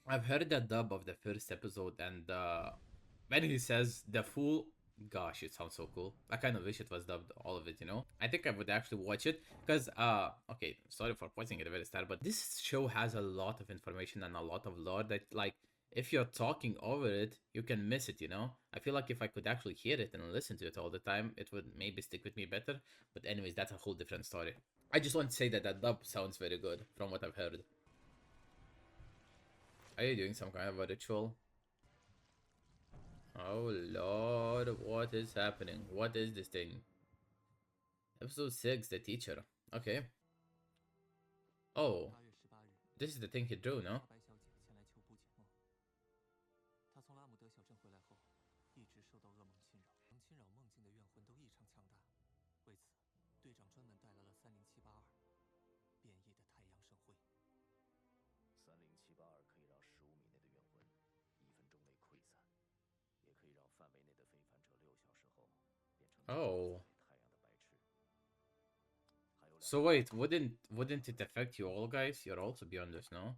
I've heard the dub of the first episode, and when he says the fool, gosh, it sounds so cool. I kind of wish it was dubbed, all of it, you know? I think I would actually watch it, because, okay, sorry for pointing at the very start, but this show has a lot of information and a lot of lore that, like, if you're talking over it, you can miss it, you know? I feel like if I could actually hear it and listen to it all the time, it would maybe stick with me better. But anyways, that's a whole different story. I just want to say that that dub sounds very good, from what I've heard. Are you doing some kind of a ritual? Oh lord, what is happening? What is this thing? Episode 6, the teacher. Okay. Oh, this is the thing he drew, no? Oh. So wait, wouldn't it affect you all, guys? You're also beyond this, no?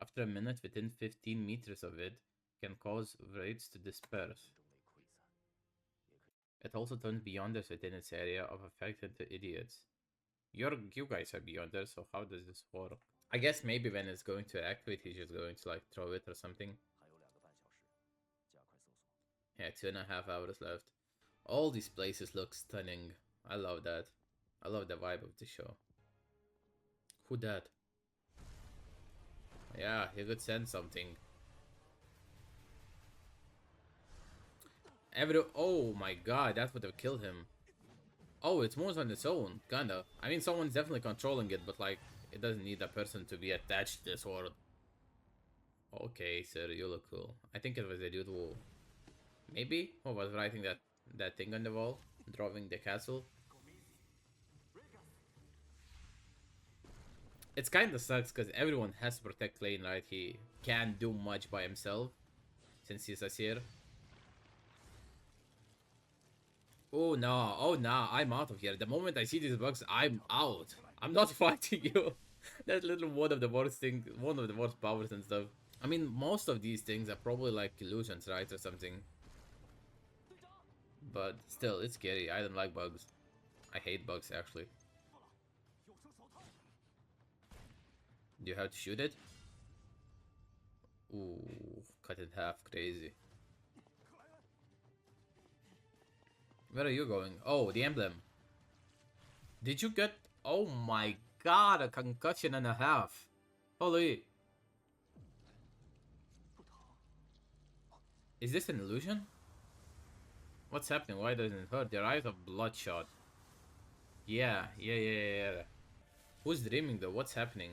After a minute, within 15 meters of it, can cause raids to disperse. It also turns beyonders within its area of effect into idiots. You guys are beyonders, so how does this work? I guess maybe when it's going to activate, he's just going to like throw it or something. Yeah, 2.5 hours left. All these places look stunning. I love that. I love the vibe of the show. Who that? Yeah, he could send something. Oh my god, that would have killed him. Oh, it moves on its own, kinda. I mean, someone's definitely controlling it, but like, it doesn't need a person to be attached to this sword. Okay, sir, you look cool. I think it was a dude who, maybe, who was writing that thing on the wall, drawing the castle. It's kinda sucks because everyone has to protect Lane, right? He can't do much by himself since he's a seer. Oh no, oh no, I'm out of here. The moment I see these bugs, I'm out. I'm not fighting you. That little one of the worst things, one of the worst powers and stuff. I mean, most of these things are probably like illusions, right, or something. But still, it's scary. I don't like bugs. I hate bugs, actually. Do you have to shoot it? Ooh, cut it half, crazy. Where are you going? Oh, the emblem. Did you get... Oh my god, a concussion and a half. Holy... Is this an illusion? What's happening? Why doesn't it hurt? Their eyes are bloodshot. Yeah. Who's dreaming though? What's happening?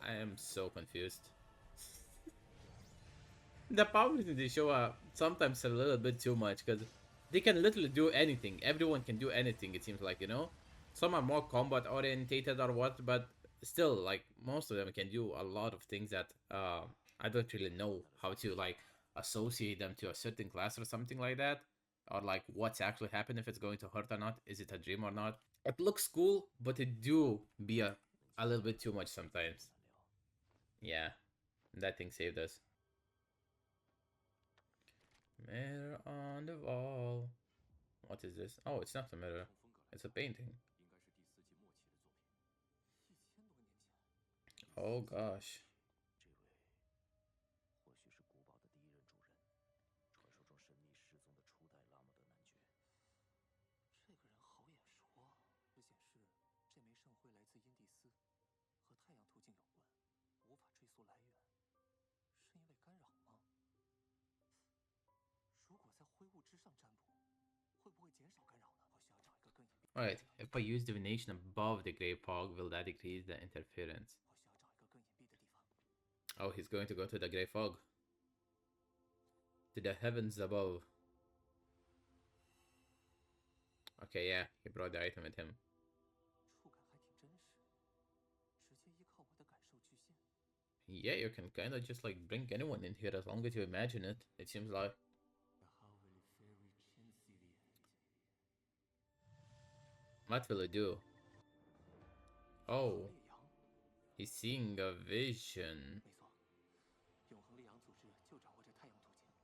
I am so confused. The powers in this show are sometimes a little bit too much because they can literally do anything. Everyone can do anything, it seems like, you know? Some are more combat orientated or what, but still, like, most of them can do a lot of things that I don't really know how to, like, associate them to a certain class or something like that. Or, like, what's actually happened, if it's going to hurt or not. Is it a dream or not? It looks cool, but it do be a little bit too much sometimes. Yeah, that thing saved us. Mirror on the wall. What is this? Oh, it's not a mirror. It's a painting. Oh gosh. Alright, if I use divination above the grey fog, will that decrease the interference? Oh, he's going to go to the grey fog. To the heavens above. Okay, yeah, he brought the item with him. Yeah, you can kind of just like bring anyone in here as long as you imagine it. It seems like. What will it do? Oh, he's seeing a vision.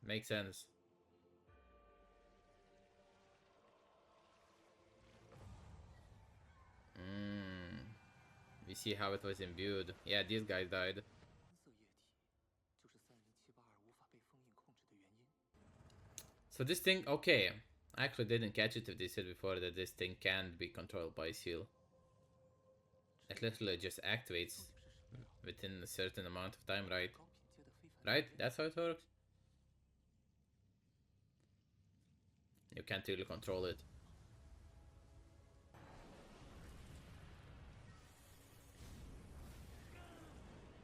Makes sense. We see how it was imbued. Yeah, these guys died. So this thing, okay. I actually didn't catch it if they said before that this thing can't be controlled by seal. It literally just activates within a certain amount of time, right? Right? That's how it works? You can't really control it.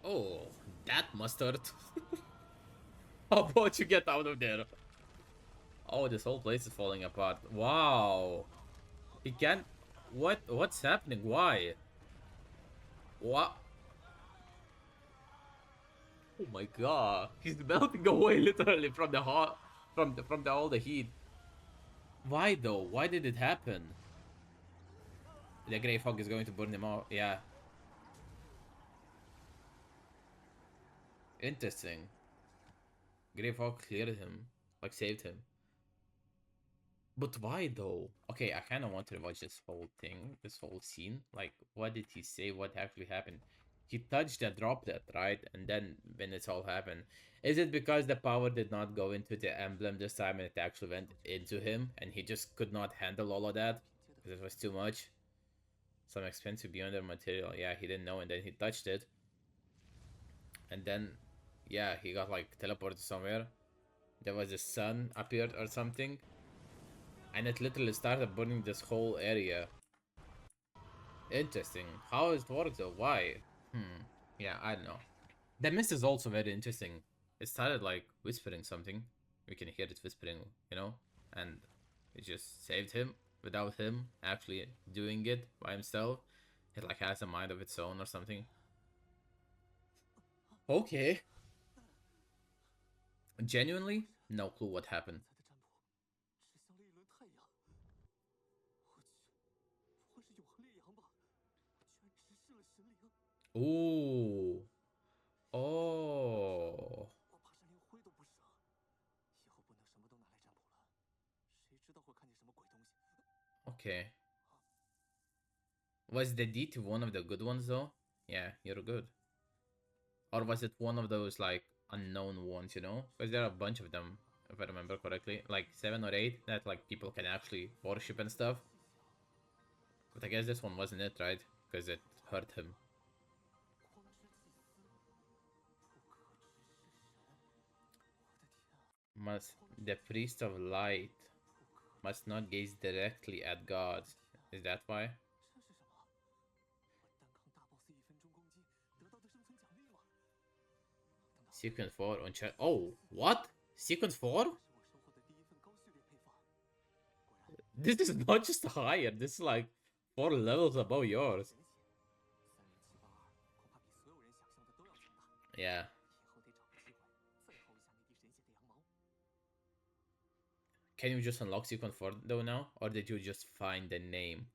Oh, that mustard. How about you get out of there? Oh, this whole place is falling apart. Wow. He can't... What's happening? Why? What? Oh my god. He's melting away literally from the hot... From all the heat. Why though? Why did it happen? The Grey Fog is going to burn him out. Yeah. Interesting. Grey Fog cleared him. Like, saved him. But why though? Okay, I kind of want to watch this whole thing, this whole scene. Like, what did he say? What actually happened? He touched the droplet, right? And then when it's all happened, is it because the power did not go into the emblem this time and it actually went into him and he just could not handle all of that? Because it was too much. Some expensive beyond their material. Yeah, he didn't know and then he touched it. And then, yeah, he got like teleported somewhere. There was a sun appeared or something. And it literally started burning this whole area. Interesting. How it works though? Why? Yeah, I don't know. The mist is also very interesting. It started like whispering something. We can hear it whispering, you know? And it just saved him without him actually doing it by himself. It like has a mind of its own or something. Okay. Genuinely, no clue what happened. Ooh. Oh. Okay. Was the DT one of the good ones though? Yeah, you're good. Or was it one of those like unknown ones, you know? Because there are a bunch of them, if I remember correctly. Like 7 or 8 that like people can actually worship and stuff. But I guess this one wasn't it, right? Because it hurt him. Must the priest of light must not gaze directly at God. Is that why? Sequence 4 on chat. Oh, what? Sequence 4? This is not just higher. This is like 4 levels above yours. Yeah. Can you just unlock sequence 4 though now? Or did you just find the name?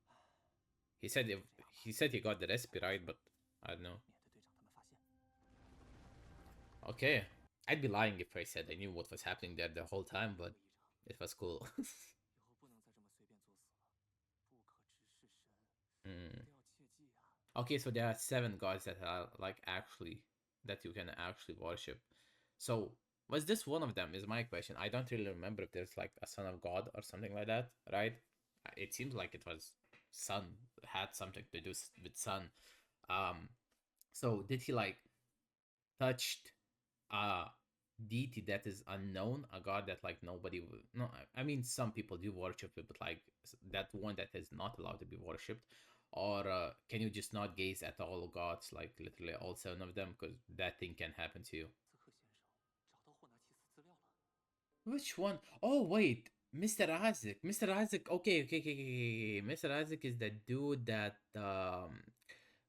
He said he got the recipe right, but I don't know. Okay. I'd be lying if I said I knew what was happening there the whole time, but it was cool. mm. Okay, so there are 7 gods that are like actually that you can actually worship. So was this one of them? Is my question. I don't really remember if there's like a son of God or something like that, right? It seems like it was sun had something to do with sun. Um, so did he like touched a deity that is unknown, a god that like nobody will? No, I mean some people do worship it, but like that one that is not allowed to be worshipped. Or can you just not gaze at all gods, like literally all 7 of them, because that thing can happen to you? Which one? Oh wait, Mr. Isaac. Mr. Isaac. Okay, okay, okay, okay. Mr. Isaac is the dude that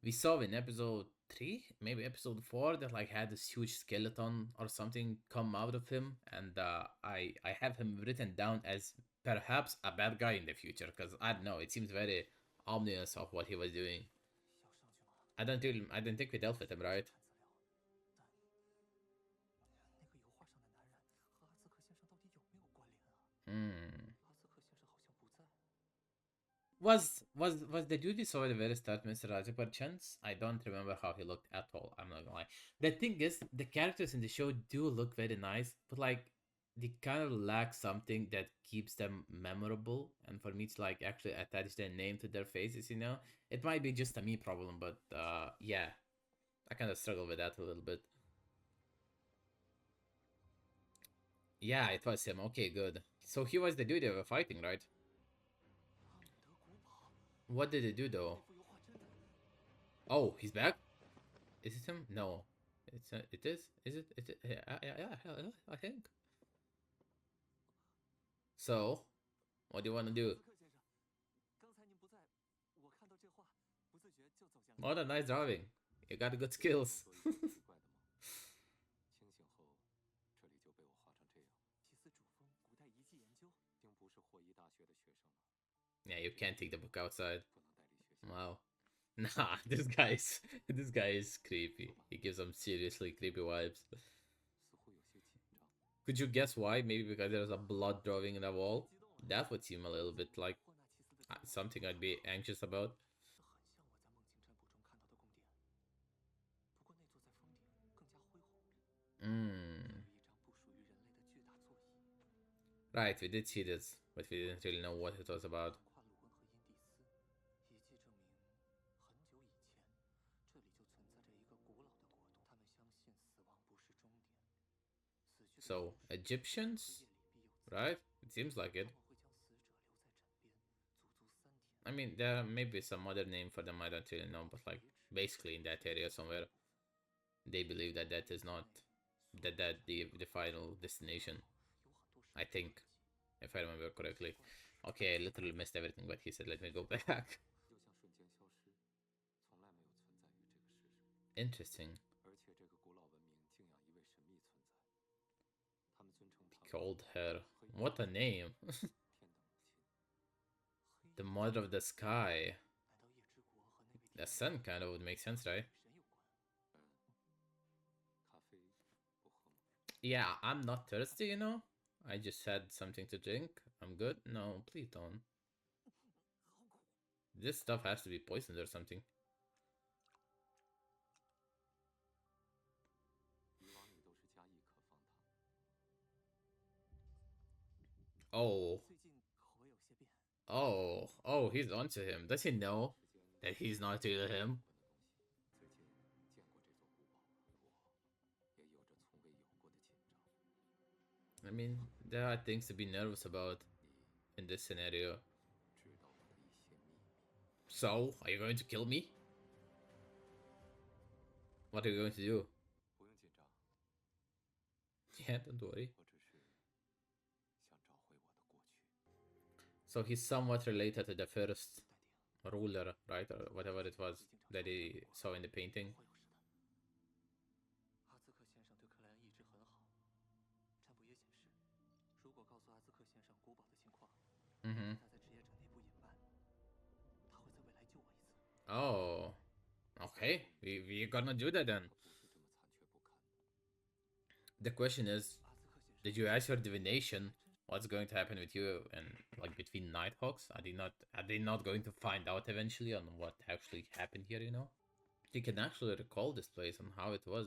we saw in episode 3, maybe episode 4, that like had this huge skeleton or something come out of him, and I have him written down as perhaps a bad guy in the future, because I don't know, it seems very ominous of what he was doing. I don't think we dealt with him, right? Was the dude we saw at the very start Mr. Raja per chance? I don't remember how he looked at all. I'm not gonna lie. The thing is, the characters in the show do look very nice, but like they kind of lack something that keeps them memorable. And for me to like actually attach their name to their faces, you know, it might be just a me problem, but yeah, I kind of struggle with that a little bit. Yeah, it was him. Okay, good. So he was the dude they were fighting, right? What did they do though? Oh, he's back. Is it him? No. It's it is. Is it? Is it? Yeah, I think. So, what do you want to do? What a nice drawing. You got good skills. Yeah, you can't take the book outside. Wow. Nah, this guy is creepy. He gives some seriously creepy vibes. Could you guess why? Maybe because there's a blood drawing in the wall. That would seem a little bit like something I'd be anxious about. Mm. Right, we did see this, but we didn't really know what it was about. So, Egyptians? Right? It seems like it. I mean, there may be some other name for them, I don't really know, but like, basically in that area somewhere, they believe that that is not, that the final destination, I think, if I remember correctly. Okay, I literally missed everything, but he said, let me go back. Interesting. Called her. What a name. The mother of the sky. The sun kind of would make sense, right? Yeah, I'm not thirsty, you know? I just had something to drink. I'm good. No, please don't. This stuff has to be poisoned or something. Oh. Oh, he's onto him. Does he know that he's not really him? I mean, there are things to be nervous about in this scenario. So, are you going to kill me? What are you going to do? Yeah, don't worry. So he's somewhat related to the first ruler, right? Or whatever it was that he saw in the painting. Mm-hmm. Oh, okay. We're gonna do that then. The question is, did you ask your divination what's going to happen with you and like between Nighthawks? Are they not going to find out eventually on what actually happened here, you know? You can actually recall this place and how it was.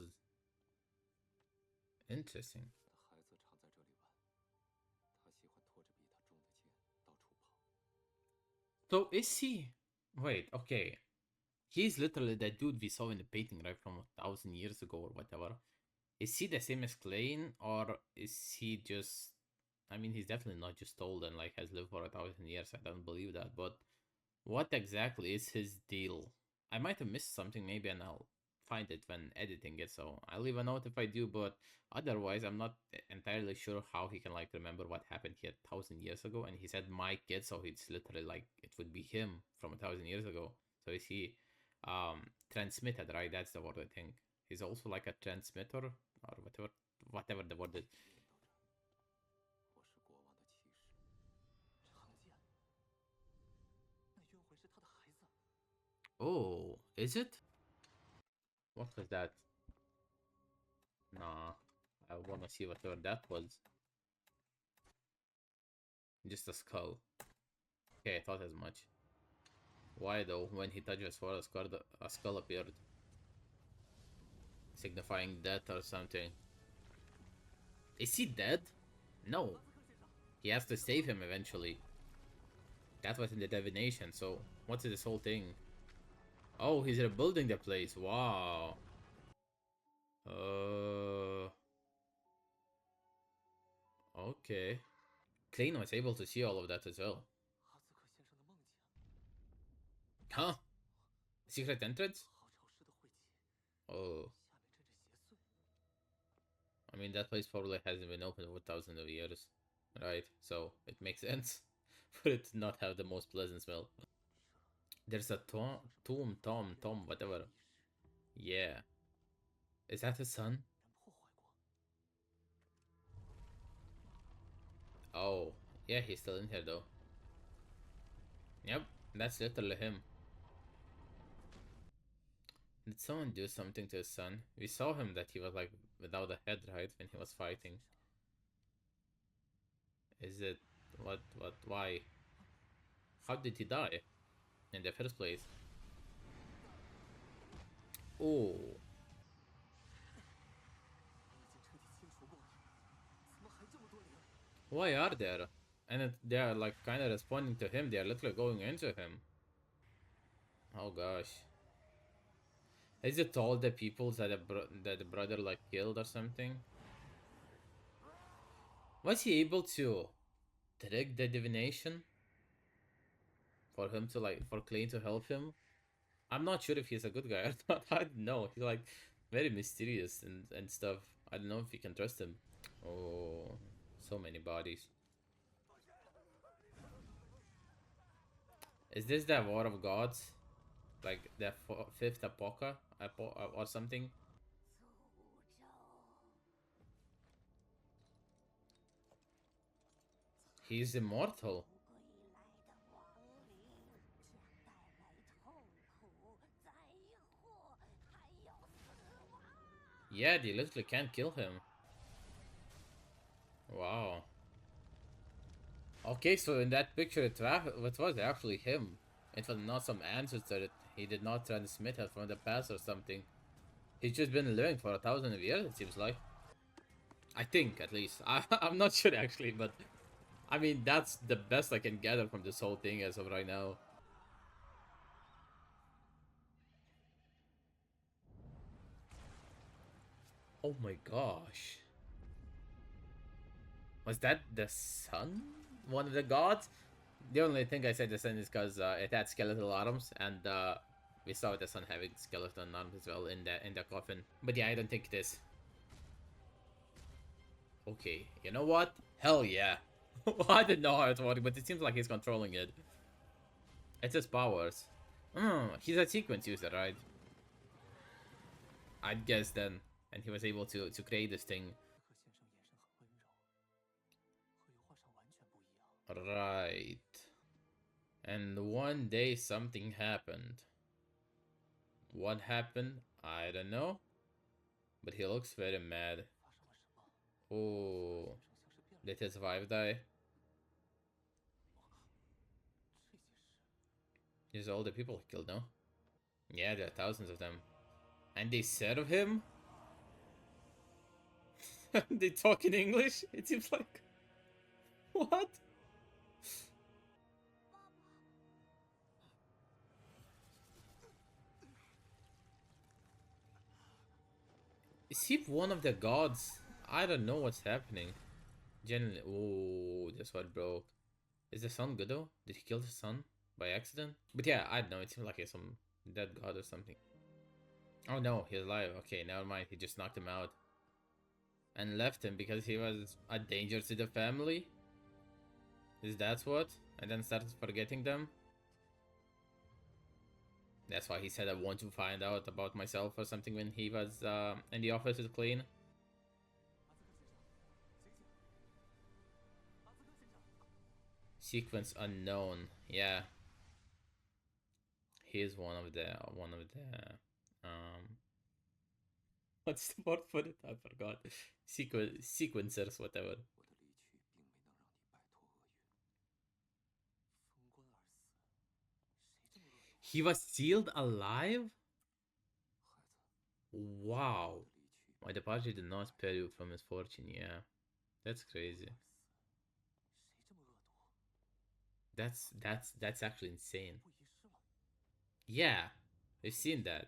Interesting. So is he? Wait, okay. He's literally that dude we saw in the painting, right, from 1,000 years ago or whatever. Is he the same as Klein, or is he just? I mean, he's definitely not just old and like has lived for 1,000 years. I don't believe that. But what exactly is his deal? I might have missed something, maybe, and I'll find it when editing it. So I'll leave a note if I do. But otherwise, I'm not entirely sure how he can like remember what happened here 1,000 years ago. And he said my kid, so it's literally like it would be him from 1,000 years ago. So is he transmitted? Right, that's the word I think. He's also like a transmitter or whatever the word is. Oh, is it? What was that? Nah, I wanna see whatever that was. Just a skull. Okay, I thought as much. Why though? When he touched his sword, a skull appeared, signifying death or something. Is he dead? No. He has to save him eventually. That was in the divination, so what's this whole thing? Oh, he's rebuilding the place. Wow. Okay. Klein was able to see all of that as well. Huh? Secret entrance? Oh. I mean, that place probably hasn't been open for thousands of years. Right? So, it makes sense for it to not have the most pleasant smell. There's a Tom, whatever. Yeah. Is that his son? Oh. Yeah, he's still in here though. Yep, that's literally him. Did someone do something to his son? We saw him that he was like without a head, right? When he was fighting. Is it... why? How did he die? In the first place? Oh. Why are there? And they are like kind of responding to him. They are literally going into him. Oh gosh. Is it all the people that the brother like killed or something? Was he able to trick the divination for him to like for Klein to help him? I'm not sure if he's a good guy or not. I don't know. He's like very mysterious and stuff. I don't know if you can trust him. Oh, so many bodies. Is this the War of Gods? Like the fifth Apoca or something? He's immortal. Yeah, they literally can't kill him. Wow. Okay, so in that picture, it was actually him. It was not some ancestor that he did not transmit it from the past or something. He's just been living for 1,000 years, it seems like. I think, at least. I'm not sure, actually, but... I mean, that's the best I can gather from this whole thing as of right now. Oh my gosh. Was that the sun? One of the gods? The only thing I said the sun is because it had skeletal arms, and we saw the sun having skeleton arms as well in the coffin. But yeah, I don't think it is. Okay, you know what? Hell yeah. I didn't know how it worked, but it seems like he's controlling it. It's his powers. He's a sequence user, right? I'd guess then. And he was able to create this thing. Right. And one day something happened. What happened? I don't know. But he looks very mad. Oh. Did his wife die? These are all the people he killed, no? Yeah, there are thousands of them. And they serve him? They talk in English? It seems like... What? Is he one of the gods? I don't know what's happening. Generally... Oh, this one broke. Is the sun good though? Did he kill the sun by accident? But yeah, I don't know. It seems like he's some dead god or something. Oh no, he's alive. Okay, never mind. He just knocked him out. And left him because he was a danger to the family? Is that what? And then started forgetting them? That's why he said I want to find out about myself or something when he was in the office with Clean. Sequence unknown. Yeah. He is one of the what's the word for it? I forgot. Sequencers, whatever. He was sealed alive? Wow. My departure did not spare you from misfortune, yeah. That's crazy. That's actually insane. Yeah, I've seen that.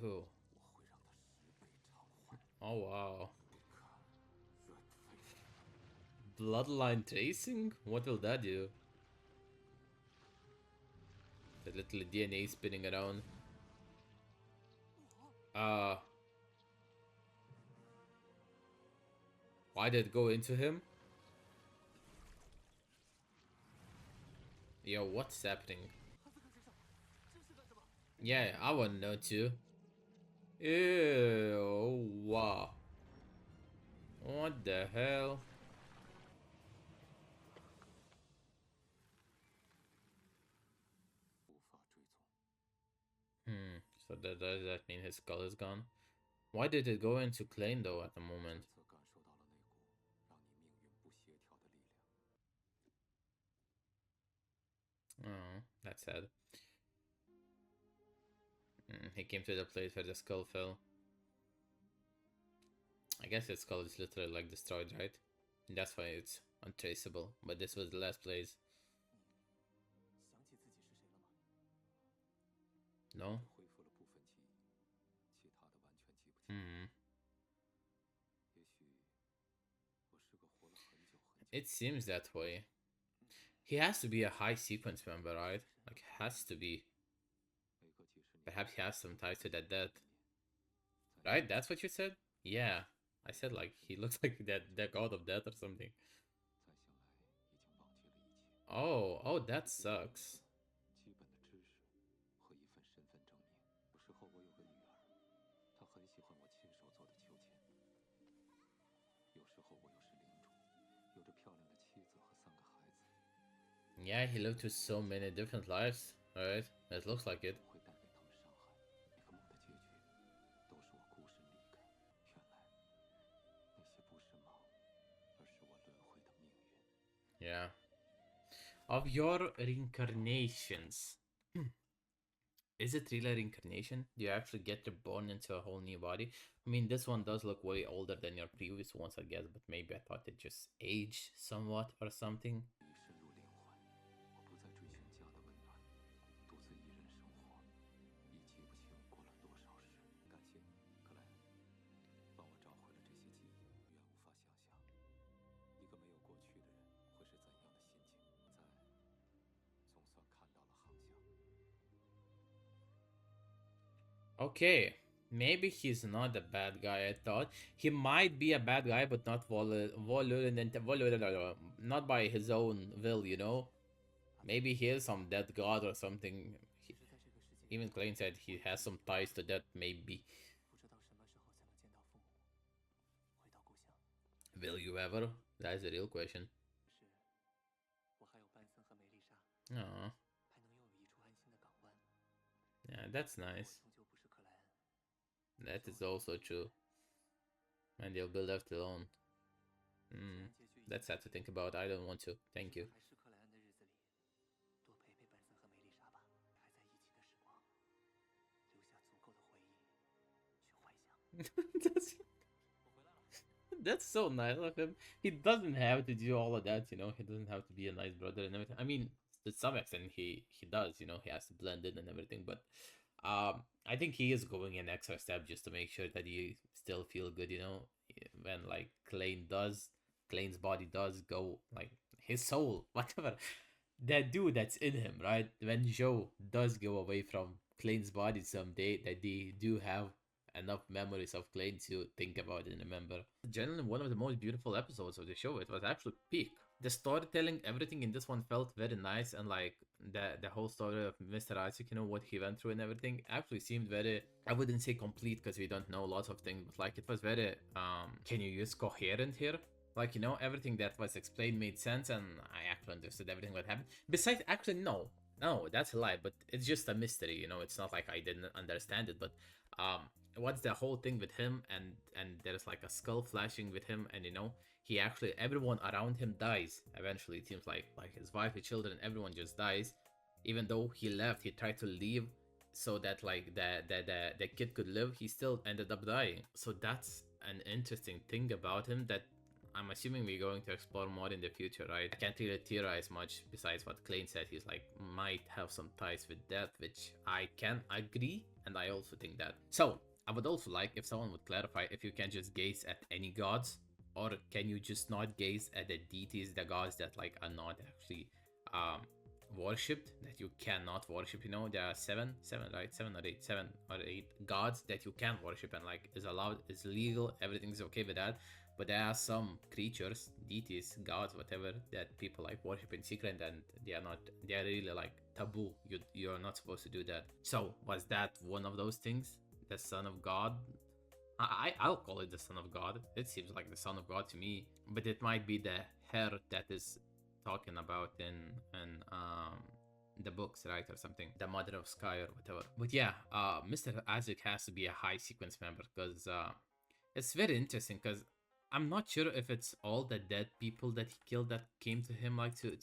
Oh. Oh wow. Bloodline tracing? What will that do? The little DNA spinning around. Uh why did it go into him? Yo, what's happening? Yeah, I wanna know too. Ew, wow. What the hell? So does that mean his skull is gone? Why did it go into Klein though at the moment? Oh, that's sad. He came to the place where the skull fell. I guess his skull is literally like destroyed, right? That's why it's untraceable. But this was the last place. No? It seems that way. He has to be a high sequence member, right? Like, has to be. Perhaps he has some ties to that death. Right? That's what you said? Yeah. I said, like, he looks like the god of death or something. Oh, that sucks. Yeah, he lived through so many different lives, right? It looks like it. Yeah. Of your reincarnations, is it really a reincarnation? Do you actually get reborn into a whole new body? I mean, this one does look way older than your previous ones, I guess, but maybe I thought it just aged somewhat or something. Okay, maybe he's not a bad guy. I thought he might be a bad guy, but not not by his own will. You know, maybe he is some dead god or something. Even Klein said he has some ties to that. Maybe. Will you ever? That's the real question. Oh, yeah, that's nice. That is also true. And they'll be left alone. That's sad to think about. I don't want to. Thank you. That's so nice of him. He doesn't have to do all of that, you know. He doesn't have to be a nice brother and everything. I mean, to some extent, he does, you know. He has to blend in and everything. But I think he is going an extra step just to make sure that he still feel good, you know. When like Klein's body does go like his soul, whatever that dude that's in him, right? When Joe does go away from Klein's body someday, that they do have enough memories of Klein to think about and remember. Generally, one of the most beautiful episodes of the show. It was actually peak. The storytelling, everything in this one felt very nice, and like the whole story of Mr. Isaac, you know what he went through and everything, actually seemed very. I wouldn't say complete because we don't know lots of things, but like it was very. Can you use coherent here? Like, you know, everything that was explained made sense, and I actually understood everything that happened. Besides, actually, no, that's a lie. But it's just a mystery, you know. It's not like I didn't understand it, but what's the whole thing with him, and there's like a skull flashing with him, and you know he actually, everyone around him dies eventually. It seems like his wife, his children, everyone just dies. Even though he left, he tried to leave so that like the kid could live, he still ended up dying. So that's an interesting thing about him that I'm assuming we're going to explore more in the future, right? I can't really theorize much besides what Klein said. He's like, might have some ties with death, which I can agree, and I also think that. So, I would also like if someone would clarify if you can just gaze at any gods, or can you just not gaze at the deities, the gods that like are not actually worshipped, that you cannot worship. You know, there are seven, right? Seven or eight gods that you can worship, and like is allowed, is legal, everything's okay with that. But there are some creatures, deities, gods, whatever, that people like worship in secret, and they are not, they are really like taboo. You're not supposed to do that. So was that one of those things? The son of God? I'll call it the son of God. It seems like the son of God to me, but it might be the hair that is talking about in the books, right, or something, the mother of sky or whatever. But yeah, Mr. Isaac has to be a high sequence member, because it's very interesting, because I'm not sure if it's all the dead people that he killed that came to him, like to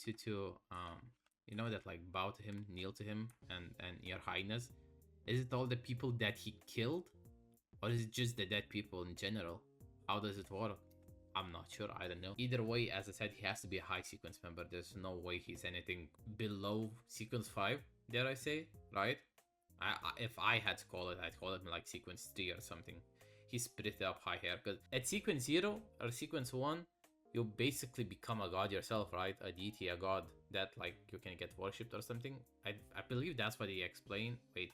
you know, that like bow to him, kneel to him, and your highness. Is it all the people that he killed, or is it just the dead people in general? How does it work? I'm not sure, I don't know. Either way, as I said, he has to be a high sequence member. There's no way he's anything below sequence 5, dare I say, right? If I had to call it, I'd call it like sequence 3 or something. He's pretty up high here, because at sequence 0 or sequence 1, you basically become a god yourself, right? A deity, a god that like you can get worshipped or something. I believe that's what he explained. Wait,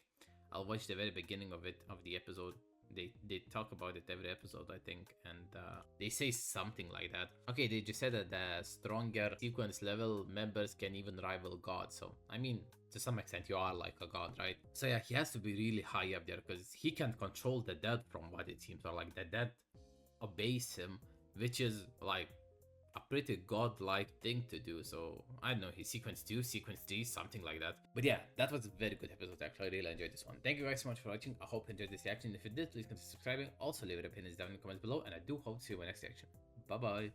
I'll watch the very beginning of it, of the episode. They talk about it every episode, I think, and they say something like that. Okay, they just said that the stronger sequence level members can even rival God. So I mean, to some extent, you are like a god, right? So yeah, he has to be really high up there, because he can control the dead, from what it seems, or like the dead obeys him, which is like a pretty godlike thing to do. So I don't know, he's sequence 2, sequence 3, something like that. But yeah, that was a very good episode. Actually, I really enjoyed this one. Thank you guys so much for watching. I hope you enjoyed this reaction. If you did, please consider subscribing. Also leave your opinions down in the comments below, and I do hope to see you in my next reaction. Bye bye.